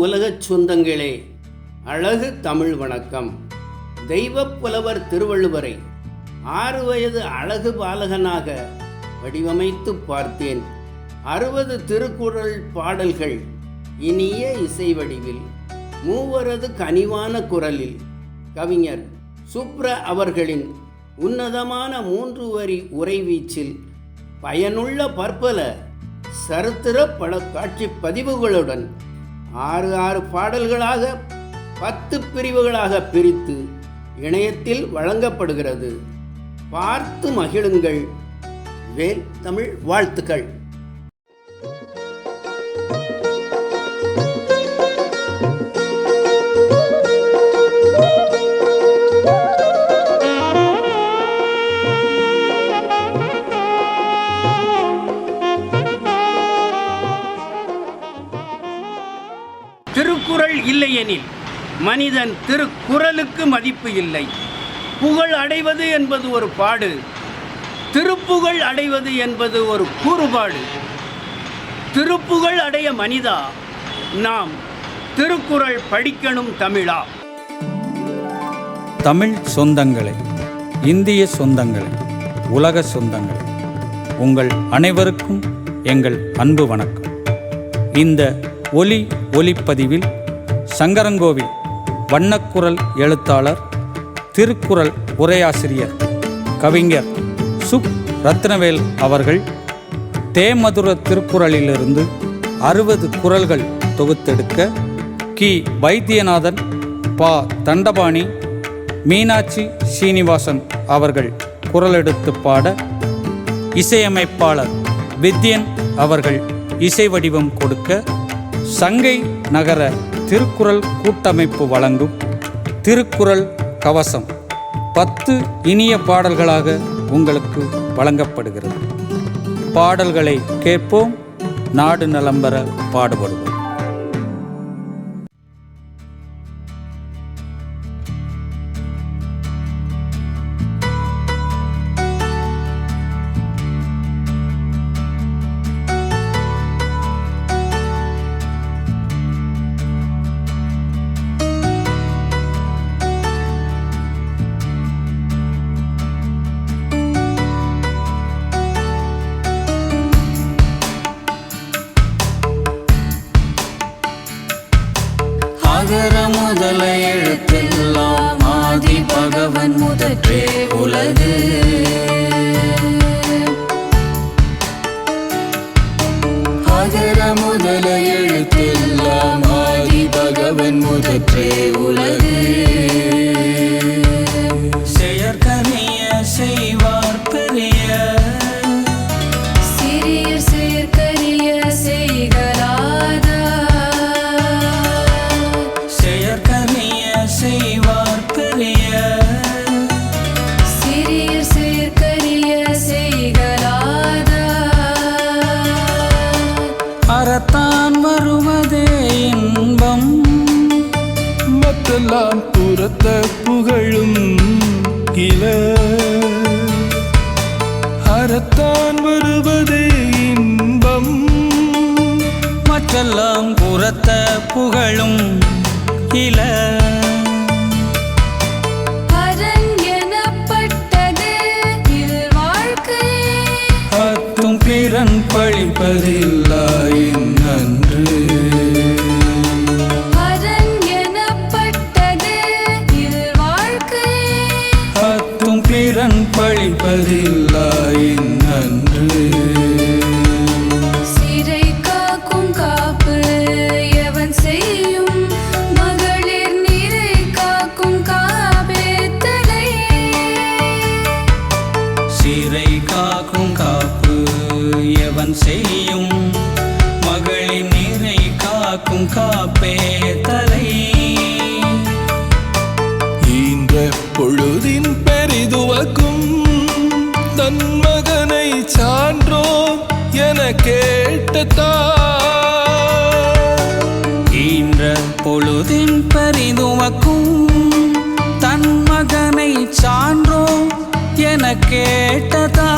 உலகச் சொந்தங்களே, அழகு தமிழ் வணக்கம். தெய்வப் புலவர் திருவள்ளுவரை 6 வயது அழகு பாலகனாக வடிவமைத்து பார்த்தேன். 60 திருக்குறள் பாடல்கள் இனிய இசை வடிவில், மூவரது கனிவான குரலில், கவிஞர் சுப்ர அவர்களின் உன்னதமான 3 வரி உரைவீச்சில், பயனுள்ள பற்பல சரித்திர பல காட்சி பதிவுகளுடன் 6 பாடல்களாக 10 பிரிவுகளாக பிரித்து இணையத்தில் வழங்கப்படுகிறது. பார்த்து மகிழுங்கள். வேல் தமிழ் வாழ்த்துக்கள். திருக்குறள் இல்லையெனில் மனிதன் திருக்குறளுக்கு மதிப்பு இல்லை. புகழ் அடைவது என்பது ஒரு பாடு, திருப்புகழ் அடைவது என்பது ஒரு கூறுபாடு. திருப்புகழ் அடைய மனிதா, நாம் திருக்குறள் படிக்கணும் தமிழா. தமிழ் சொந்தங்களே, இந்திய சொந்தங்களே, உலக சொந்தங்களே, உங்கள் அனைவருக்கும் எங்கள் அன்பு வணக்கம். இந்த ஒலிப்பதிவில் சங்கரங்கோவில் வண்ணக்குரல் எழுத்தாளர், திருக்குறள் உரையாசிரியர், கவிஞர் சுப் ரத்னவேல் அவர்கள் தேமதுர திருக்குறளிலிருந்து 60 குறள்கள் தொகுத்தெடுக்க கி. வைத்தியநாதன், பா. தண்டபாணி, மீனாட்சி சீனிவாசன் அவர்கள் குரலெடுத்து பாட, இசையமைப்பாளர் வித்யன் அவர்கள் இசை வடிவம் கொடுக்க, சங்கை நகர திருக்குறள் கூட்டமைப்பு வழங்கும் திருக்குறள் கவசம் 10 இனிய பாடல்களாக உங்களுக்கு வழங்கப்படுகிறது. பாடல்களை கேட்போம், நாடு நலம் பெற பாடுபடுவோம். அகர முதல எழுத்தெல்லாம் ஆதி பகவன் முதற்றே உலகு. அகர முதல எழுத்தெல்லாம் ஆதி பகவன் முதற்றே உலகு. செயற்கரிய செய்வார் பெரிய, சிறியர் செயற்கரிய செய்கலாத. செய்வார் பெரிய, சிறியர் செயற்கரிய செய்கலாத. அறத்தான் வருவதே இன்பம், மற்றெல்லாம் புறத்த புகழும் இல. அறத்தான் வருவதே இன்பம், மற்றெல்லாம் புறத்த புகழும் இல. அரண் எனப்பட்டது இல் வாழ்க்கை, அத்தும் பிறன் பழிப்பதில்லாயின் நன்று. அரண் எனப்பட்டது இல் வாழ்க்கை, அத்தும் பிறன் பழிப்பதில்லாயின் நன்று. சிறை காக்கும் காப்பு எவன் செய்யும், எவன் செய்யும் மகளின் நீரை காக்கும் காப்பே தலை. ஈன்ற பொழுதின் பெரிதுவக்கும் தன் மகனை சான்றோ என கேட்டதா. ஈன்ற பொழுதின் பெரிதுவக்கும் தன் மகனை சான்றோ என கேட்டதா.